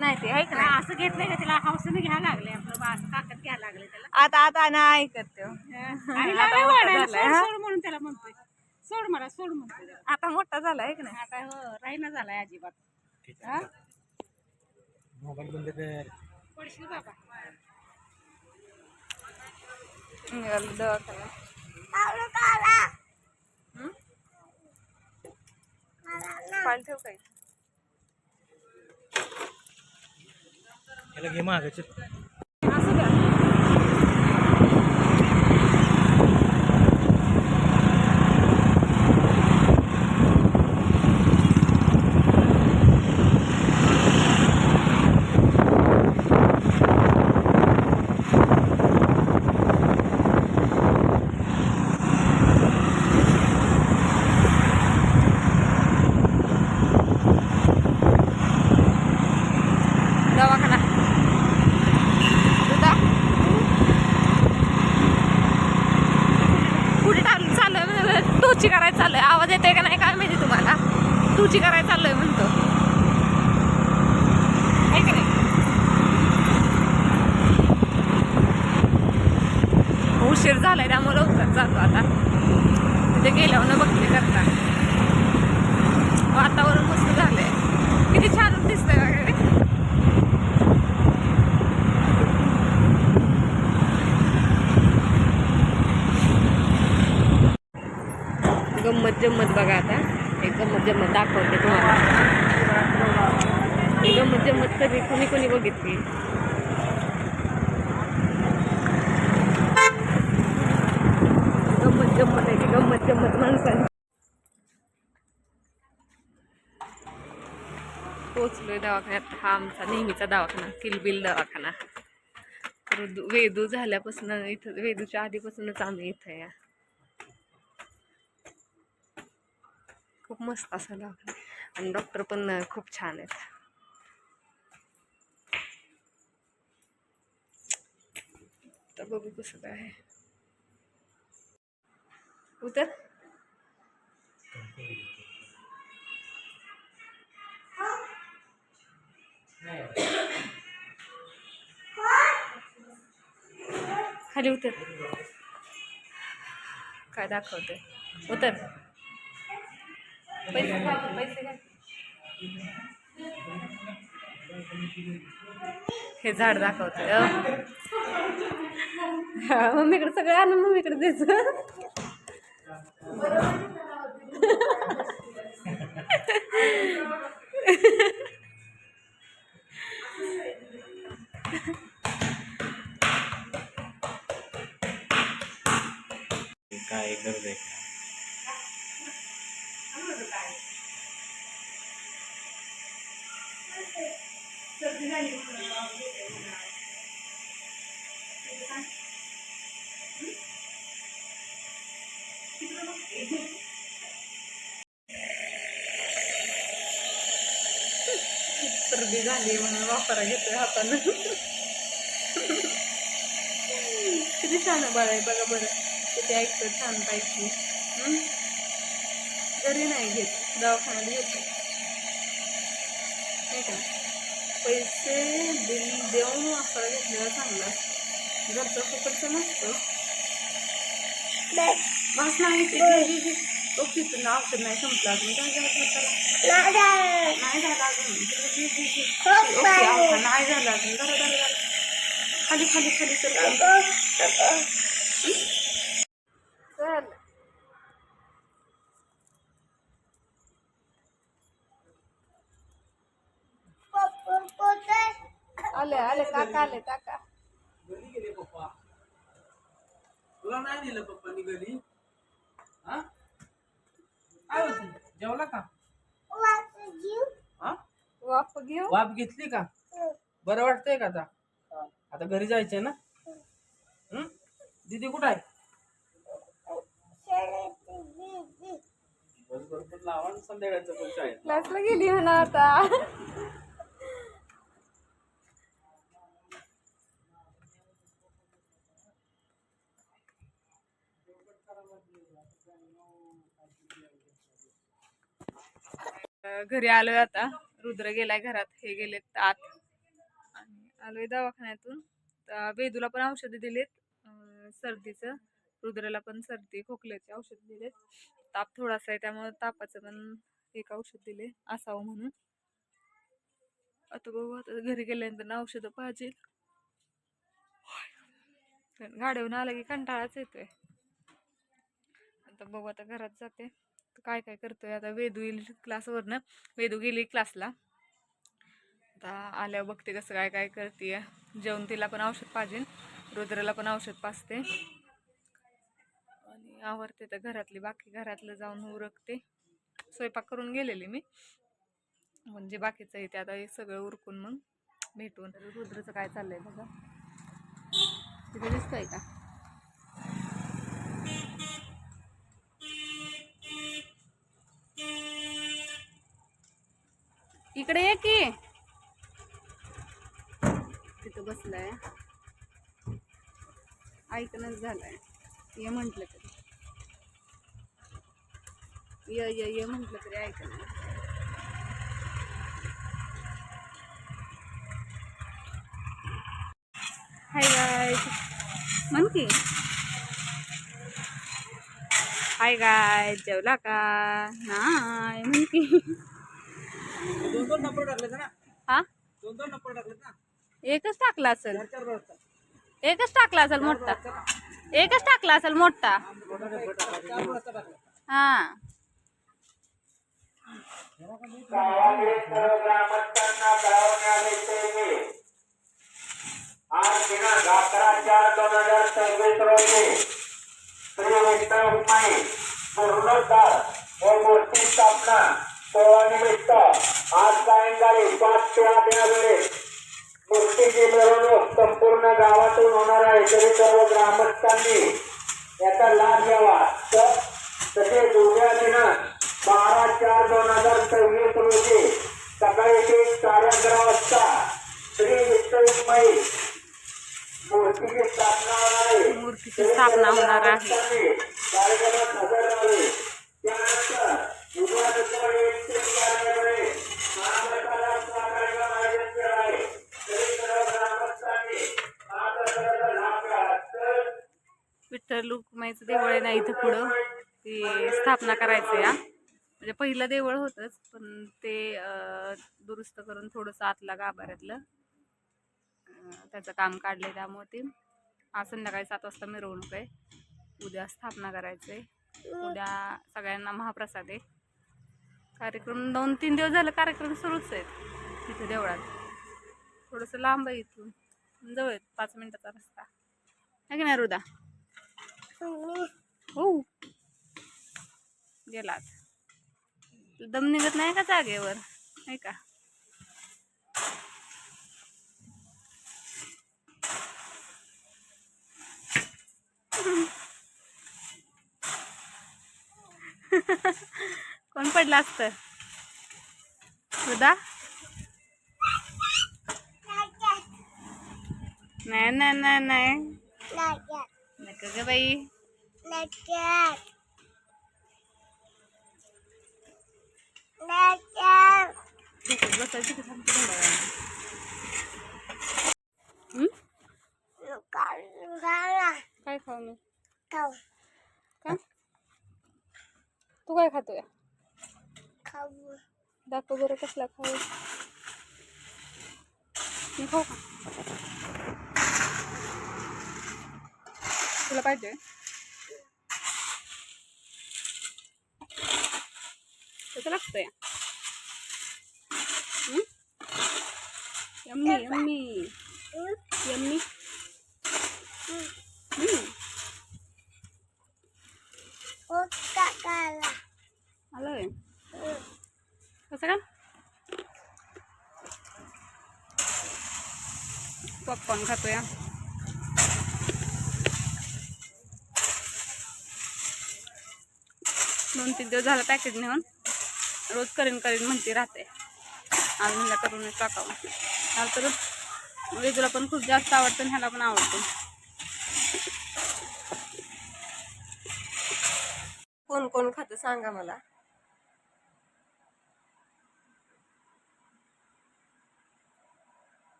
नाही ते ऐक ना असं घेतलंय का त्याला हौसेने घ्यायला लागले आपलं बास ताकद घ्यायला लागले त्याला. आता नाही ऐकत तो. आता मोठा झालाय सोड म्हणून त्याला म्हणतोय सोड मला सोड म्हणतोय. आता मोठा झालाय की नाही. आता हो राहीना झालाय अजिबात. मोबाईल बंद कर. पडशील बाबा. दवाखाना पाल ठेव काही त्याला घे मागायचं. असू द्या. दवाखाना कुठे चाललोय टूची करायला चाललोय. आवाज येतोय का नाही काय माहिती तुम्हाला. टूची करायला चाललोय म्हणतो आहे की नाही. उशीर झालाय त्यामुळे लवकर जातो आता. तिथे गेल्यावर बघते करता. वातावरण मस्त झालंय. किती छान दिसतंय वगैरे. गंमत जम्मत बघा आता. एक गंमत जम्मत दाखवते तुम्हाला. ही गंमत जम्मत कधी कोणी कोणी बघितली. गंमत जम्मत आहे ती गंमत जम्मत माणसाने. पोचलोय दवाखान्यात. हा आमचा नेहमीचा दवाखाना किलबिल दवाखाना. वेदू झाल्यापासून इथं वेदूच्या आधीपासूनच आम्ही इथं या. खूप मस्त असा दवाखाना आणि डॉक्टर पण खूप छान आहेत. तर बघू कसं काय आहे. उतर खाली उतर. काय दाखवते उतर. पैसे घाल पैसे घाल. हे झाड दाखवते. मम्मीकडे सगळं आणून मम्मीकडे द्यायचं. काय गरज आहे. सर्दी झाली म्हणून वापरा घेतोय हातानं. किती छान बाळ आहे बघा बरं. किती ऐकतं छान पाहिजे. घरी नाही घेत दवाखान्यात घेतो नाही का. पैसे देऊन वापरा घेतलेला चांगला असतं. घरचं फुकटचं नसतं. बस नाही तिथून औषध नाही संपलं अजून. काय नाही झालं अजून. नाही झालं अजून. खाली खाली खाली चल. आले आले काका आले काका. घरी गेले पप्पा. तुला नाही दिलं पप्पांनी घरी. हा काय होत जेवला का. वाफ घेऊ. वाफ घेतली का. बरं वाटतंय का आता. आता घरी जायचंय ना. दीदी कुठं आहे. बरोबर लावा संध्याकाळचं पण शाळेत. क्लासला गेली म्हणा आता. घरी आलोय आता. रुद्र गेलाय घरात. हे गेलेत आत. आलोय दवाखान्यातून. वेदूला पण औषधं दिलेत सर्दीचं. रुद्राला पण सर्दी खोकल्याचे औषध दिलेत. ताप थोडासा आहे त्यामुळे तापाचं पण एक औषध दिले असावं म्हणून. आता बघू आता घरी गेल्यानंतर औषधं पाहिजे. गाडीवरून आलं की कंटाळाच येतोय. आता बघू आता घरात जाते काय काय करतोय. आता वेदू येईल क्लासवरनं. वेदू गेली क्लासला. आता आल्यावर बघते कसं काय काय करते. जेवण तिला पण औषध पाहिजे. रुद्राला पण औषध पाजते आणि आवरते तर घरातली बाकी घरातलं जाऊन उरकते. स्वयंपाक करून गेलेली मी म्हणजे बाकीचं इथे आता हे सगळं उरकून मग भेटून. रुद्रचं काय चाललंय बघा तिथे दिसतंय का. इकडे ये की. तिथं बसलाय ऐकणच झालाय. ये म्हंटल तरी ये म्हंटल तरी ऐकणं. हाय गायज म्हण की. हाय गायज जेवला का नाही म्हण की. 2-2 नंबर टाकले ना. हा 2-2 नंबर टाकले ना. एकच टाकला असेल. 4-4 वाजता. एकच टाकला असेल मोठा. एकच टाकला असेल मोठा. 4 वाजता टाकले. हा आज दिनांक 11/4/2026 रोजी श्री विठ्ठल रुक्माई पूर्णोद्धार व मूर्ती स्थापना सोहळ्यानिमित्त आज सायंकाळी 5 ते 8 या वेळेस मूर्तीची मिरवणूक संपूर्ण गावातून होणार आहे. तरी सर्व ग्रामस्थांनी याचा लाभ घ्यावा. तसेच उद्या दिनांक 12/4/2026 रोजी सकाळी 11:30 वाजता श्री विठ्ठल रुक्माई मूर्तीची स्थापना होणार आहे. मूर्तीची स्थापना होणार आहे. कार्यक्रमात हजर राहावे. त्यानंतर उद्या दुपारी 1 ते 4 या वेळेस महाप्रसादाचा कार्यक्रम आयोजित केला आहे. तरी सर्व ग्रामस्थांनी महाप्रसादाचा लाभ घ्यावा. विठ्ठल रुक्माईचं देऊळ आहे ना इथं पुढं ती स्थापना करायचं या. म्हणजे पहिलं देऊळ होतंच पण ते दुरुस्त करून थोडंसं आतला गाभाऱ्यातलं त्याचं काम काढलंय. त्यामुळे ते आज संध्याकाळी 7 वाजता मिरवणूक आहे. उद्या स्थापना करायचं आहे. उद्या सगळ्यांना महाप्रसाद आहे. कार्यक्रम 2-3 दिवस झालं कार्यक्रम सुरूच आहेत तिथे देवळात. थोडंसं लांब आहे इथून जवळ 5 मिनिटाचा रस्ता आहे की नाही रुदा. हो गेलात दम निघत नाही का जागेवर नाही का. कोण पडलं असतं रुदा. नाही नाही नाही नाही नका ग बाई. बसायची की थांबते थोड्या वेळाने. काय खाऊ मी का तू काय खातोय. दाखव बरं कसला खाऊ. मी खाऊ का तुला पाहिजे. कसं लागतंय. Yummy yummy yummy. आलोय कसं का. पॉपकॉर्न खातोय. 2-3 दिवस झालं पॅकेट नेऊन रोज करीन म्हणते राहते. आज मला करून टाकावं. आज तर वेदूला पण खूप जास्त आवडतं आणि ह्याला पण आवडतं. कोण कोण खातं सांगा मला.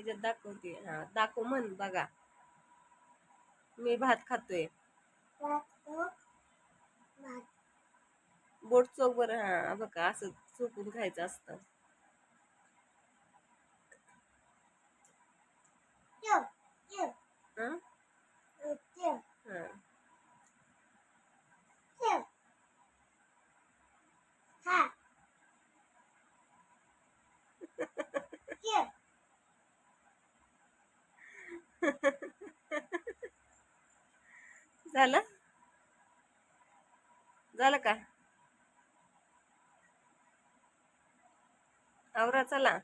ह्याच्यात दाखवते. हा दाखव म्हण बघा. मी भात खातोय. बोट चोख बरं. हा बघा असं चोखून खायचं असतं. हं? हा. झालं झालं का? आवरा चला.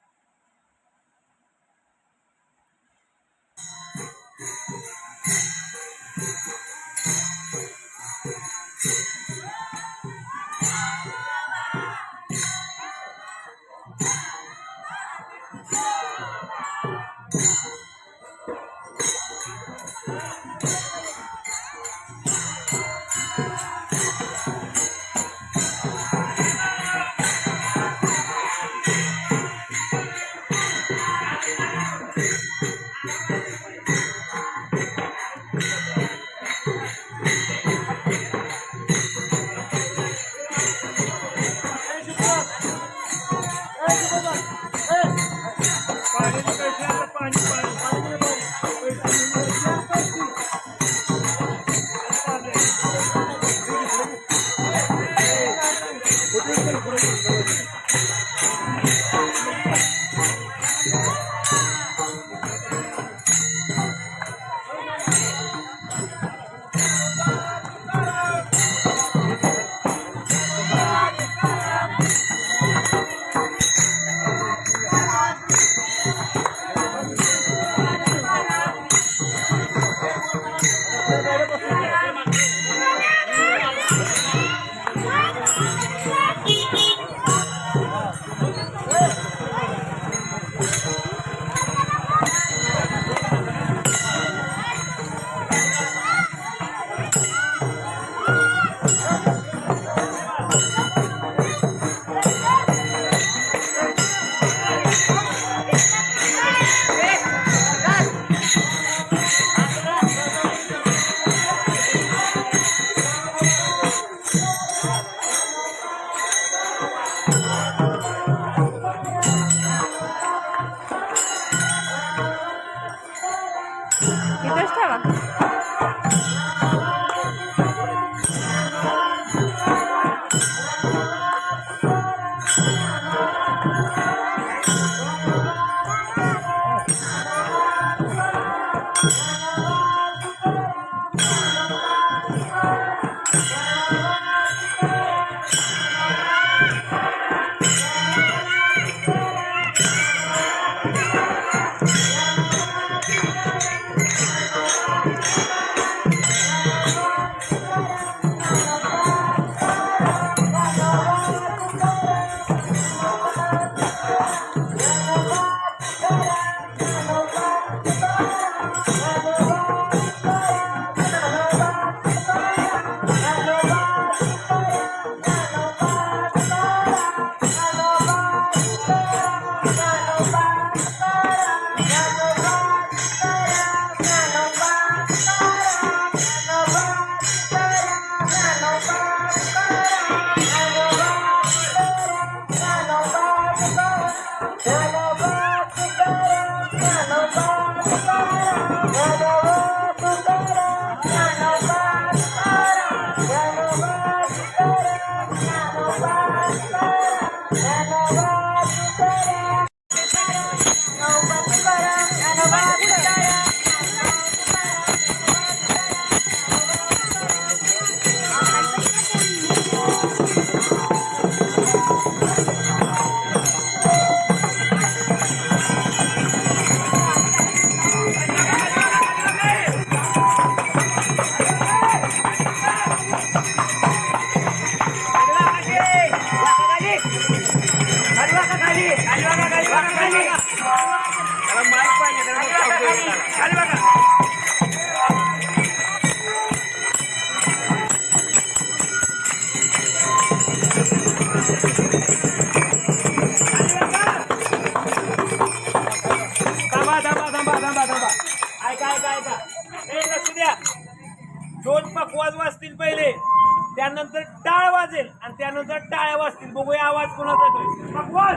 त्यानंतर टाळ वाजेल आणि त्यानंतर टाळ्या वाजतील. बघूया आवाज कोणाचा येतोय. भगवान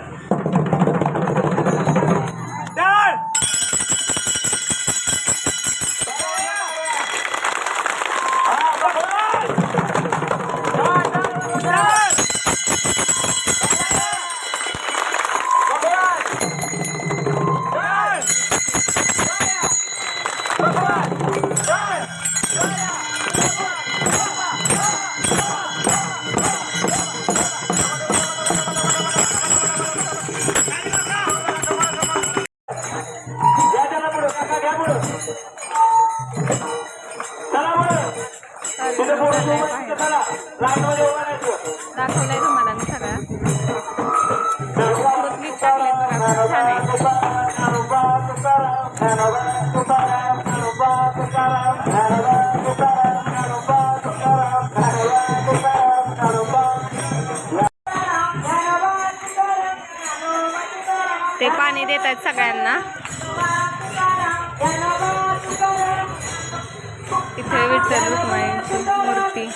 टाळ दाखवलाय तुम्हाला मी सगळा क्लिप टाकले बघा, खूप छान आहे. ते पाणी देत आहेत सगळ्यांना. इथे विठ्ठल रुक्माईची मूर्ती.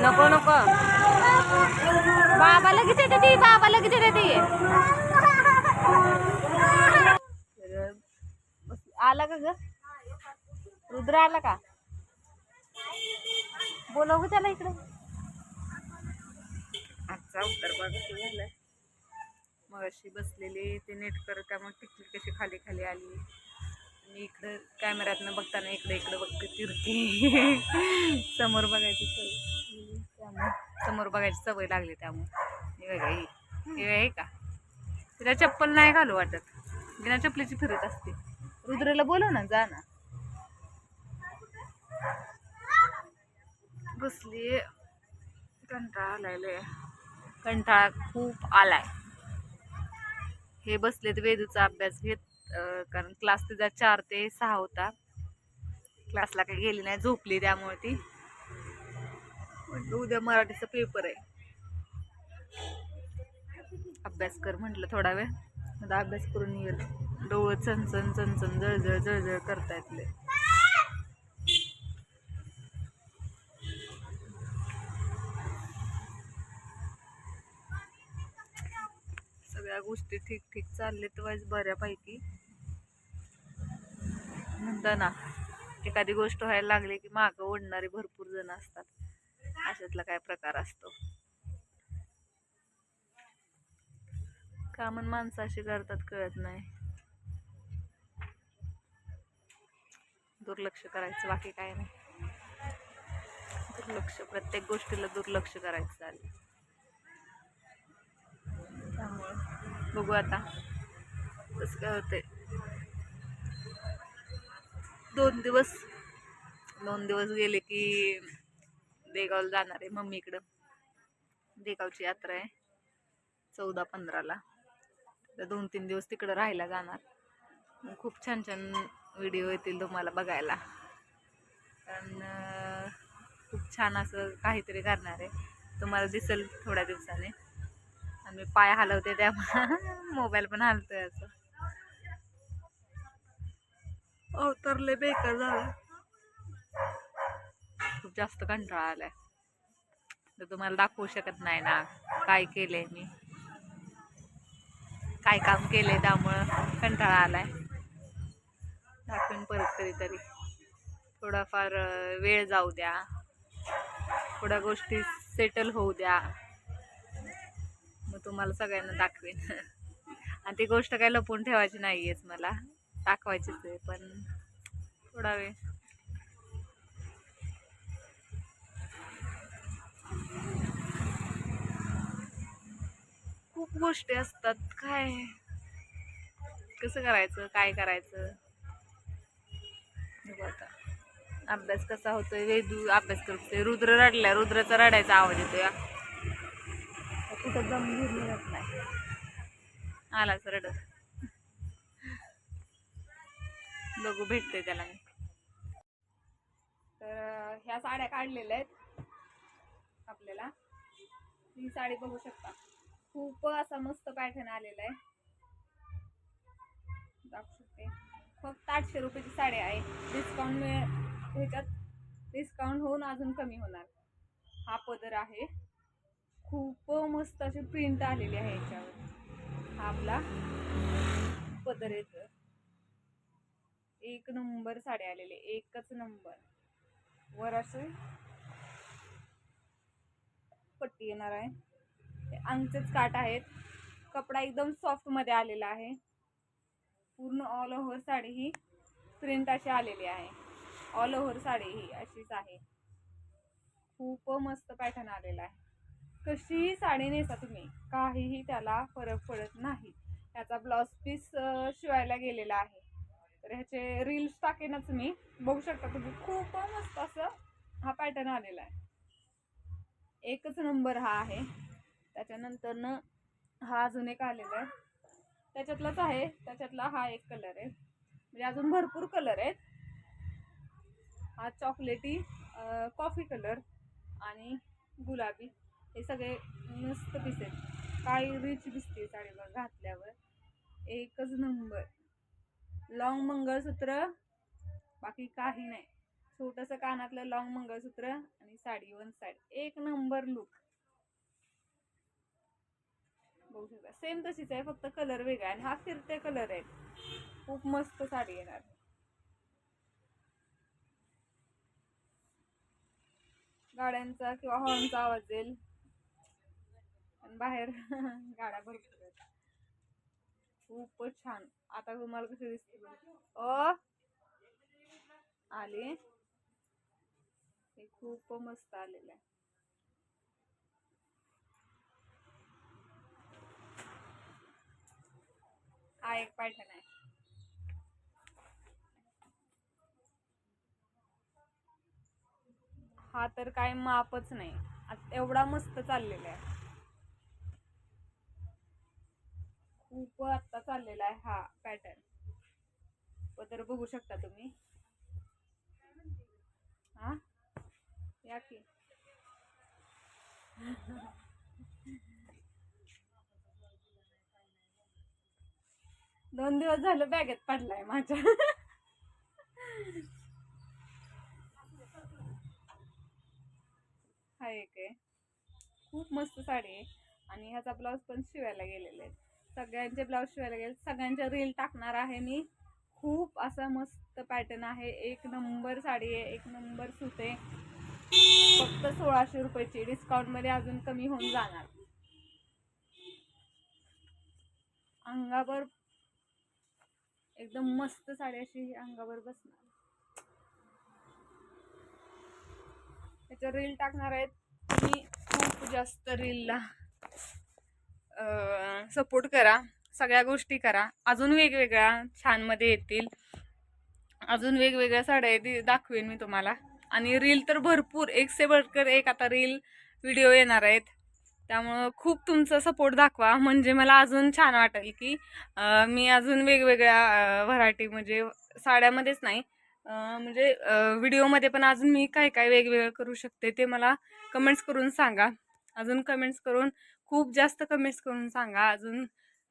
नको नको, बाबा लगेच येते ती, बाबा लगेच येते ती. आला का ग रुद्र, आला का? बोलव ग त्याला इकडे. आजचा उत्तर बघा झालाय. मग अशी बसलेली ते नेट करत, त्यामुळे टिकली कशी खाली खाली आली. मी इकडं कॅमेऱ्यातनं बघताना इकडे इकडे बघते, फिरते. समोर बघायची सवय, त्यामुळे समोर बघायची सवय लागली. त्यामुळे बघा ही आहे का, तिला चप्पल नाही घालू वाटत, बिना चपलीची फिरत असते. रुद्रला बोलव ना, जा ना. बसली, कंटाळा आलाय, कंटाळा खूप आलाय. हे बसलेत वेदूचा अभ्यास घेत, कारण क्लास तिचा 4 ते 6 होता. क्लासला काही गेली नाही, झोपली. त्यामुळे ती म्हटलं उद्या मराठीचा पेपर आहे, अभ्यास कर म्हटलं थोडा वेळ. आता अभ्यास करून येईल. डोळं चणचण चणचण जळजळ जळजळ करतायत लय. सगळ्या गोष्टी ठीक ठीक चाललेत वाईज बऱ्यापैकी. म्हणता ना, एखादी गोष्ट व्हायला लागली की मागं ओढणारे भरपूर जण असतात. अशातला काय प्रकार असतो. का मन माणसं अशी करतात कळत नाही. दुर्लक्ष करायचं, बाकी काय नाही. दुर्लक्ष, प्रत्येक गोष्टीला दुर्लक्ष करायचं चालेल. त्यामुळे बघू आता कसं काय होतंय. 2 दिवस गेले की देगावला जाणार आहे मम्मीकडं. देगावची यात्रा आहे 14-15ला. तर 2-3 दिवस तिकडं राहायला जाणार. खूप छान छान व्हिडिओ येतील तुम्हाला बघायला, कारण खूप छान असं काहीतरी करणार आहे. तुम्हाला दिसेल थोड्या दिवसाने. आणि मी पाय हलवते त्यामुळे मोबाईल पण हलतोय. असं अवतरले बेकार झालं, खूप जास्त कंटाळा आलाय. तर तुम्हाला दाखवू शकत नाही ना काय केलंय मी, काय काम केलंय. त्यामुळं कंटाळा आलाय. दाखवून परत कधीतरी. थोडाफार वेळ जाऊ द्या, थोड्या गोष्टी सेटल होऊ द्या, मग तुम्हाला सगळ्यांना दाखवेन. आणि ती गोष्ट काय लपवून ठेवायची नाहीयेच, मला दाखवायचीच आहे. पण थोडा वेळ. खूप गोष्टी असतात. काय कसं करायचं, काय करायचं बघू आता. अभ्यास कसा होतोय, वेदू अभ्यास करतोय, रुद्र रडलाय, रुद्राचा रडायचा आवाज येतोय. कुठं दम घेऊन मिळत नाही, आलाच रडत. बघू भेटते त्याला मी. तर ह्या साड्या काढलेल्या आहेत आपल्याला. ही साडी बघू शकता, खूप असा मस्त पॅटर्न आलेला आहे. दाखवू शकते. फक्त 800 रुपयाची साडी आहे. डिस्काउंट ह्याच्यात डिस्काउंट होऊन अजून कमी होणार. हा पदर आहे, खूप मस्त अशी प्रिंट आलेली आहे याच्यावर. हा आपला पदर येतो. एक नंबर साडी आलेली, एकच नंबर. वर असे पट्टी येणार आहे. हे अंगचेच काठ आहेत. कपडा एकदम सॉफ्ट मध्ये आलेला आहे. पूर्ण ऑल ओव्हर साडी ही प्रिंट अशी आलेली आहे. ऑल ओव्हर साडी ही अशीच आहे. खूप मस्त पॅटर्न आलेला आहे. कशीही साडी नेसा तुम्ही, काहीही त्याला फरक पडत नाही. याचा ब्लाउज पीस शिवायला गेलेला आहे. तर ह्याचे रील्स टाकेनच मी, बघू शकता तुम्ही. खूप मस्त असं हा पॅटर्न आलेला आहे. एकच नंबर हा आहे. त्याच्यानंतर हा अजून एक आलेला आहे, त्याच्यातलाच आहे. त्याच्यातला हा एक कलर आहे, म्हणजे अजून भरपूर कलर आहेत. हा चॉकलेटी, कॉफी कलर आणि गुलाबी, हे सगळे मस्त पीस आहेत. काही रिच दिसते साडीवर घातल्यावर. एकच नंबर. लॉंग मंगळसूत्र, बाकी काही नाही. छोटंसं कानातलं लॉंग मंगळसूत्र आणि साडी वन साइड. एक नंबर लुक. बघू शकता, सेम तशीच आहे, फक्त कलर वेगळा आहे. हा फिरते कलर आहे. खूप मस्त साडी येणार. गाड्यांचा किंवा हॉर्नचा आवाज येईल, आणि बाहेर गाड्या भरपूर आहेत. खूपच छान. आता तुम्हाला कसे दिसते ओ आले, हे खूप मस्त आलेलं आहे. हा एक पॅटर्न आहे. हा तर काय मापच नाही, एवढा मस्त चाललेला आहे. खूप आत्ता चाललेला आहे हा पॅटर्न. पदर बघू शकता तुम्ही. हा या की. दोन दिवस झालं बॅगेत पडलाय माझ्या. हा एक आहे. खूप मस्त साडी आहे. आणि ह्याचा ब्लाऊज पण शिवायला गेलेला आहे. सगळ्यांचे ब्लाऊज शिवायला गेले, सगळ्यांच्या रील टाकणार आहे मी. खूप असा मस्त पॅटर्न आहे. एक नंबर साडी आहे, एक नंबर सूत आहे. फक्त 1600 रुपयाची. डिस्काउंट मध्ये अजून कमी होऊन जाणार. अंगावर एकदम मस्त साडी अशी अंगावर बसणार. त्याच्या रील टाकणार आहेत. तुम्ही खूप जास्त रीलला सपोर्ट करा, सगळ्या गोष्टी करा. अजून वेगवेगळ्या छान मध्ये येतील. अजून वेगवेगळ्या साड्या दाखवेन मी तुम्हाला. आणि रील तर भरपूर, एक से बढ़कर एक आता रील व्हिडिओ येणार आहेत. त्यामुळं खूप तुमचा सपोर्ट दाखवा, म्हणजे मला अजून छान वाटेल की मी अजून वेगवेगळ्या व्हरायटी, म्हणजे साड्यामध्येच नाही, म्हणजे व्हिडिओमध्ये पण अजून मी काय काय वेगवेगळं करू शकते ते मला कमेंट्स करून सांगा. अजून कमेंट्स करून, खूप जास्त कमेंट्स करून सांगा. अजून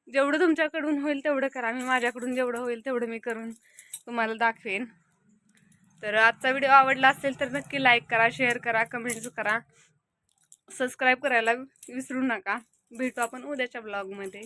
जेवढं तुमच्याकडून होईल तेवढं करा. मी माझ्याकडून जेवढं होईल तेवढं मी करून तुम्हाला दाखवेन. तर आजचा व्हिडिओ आवडला असेल तर नक्की लाईक करा, शेअर करा, कमेंट्स करा, सबस्क्राईब करायला विसरू नका. भेटू आपण उद्याच्या ब्लॉगमध्ये.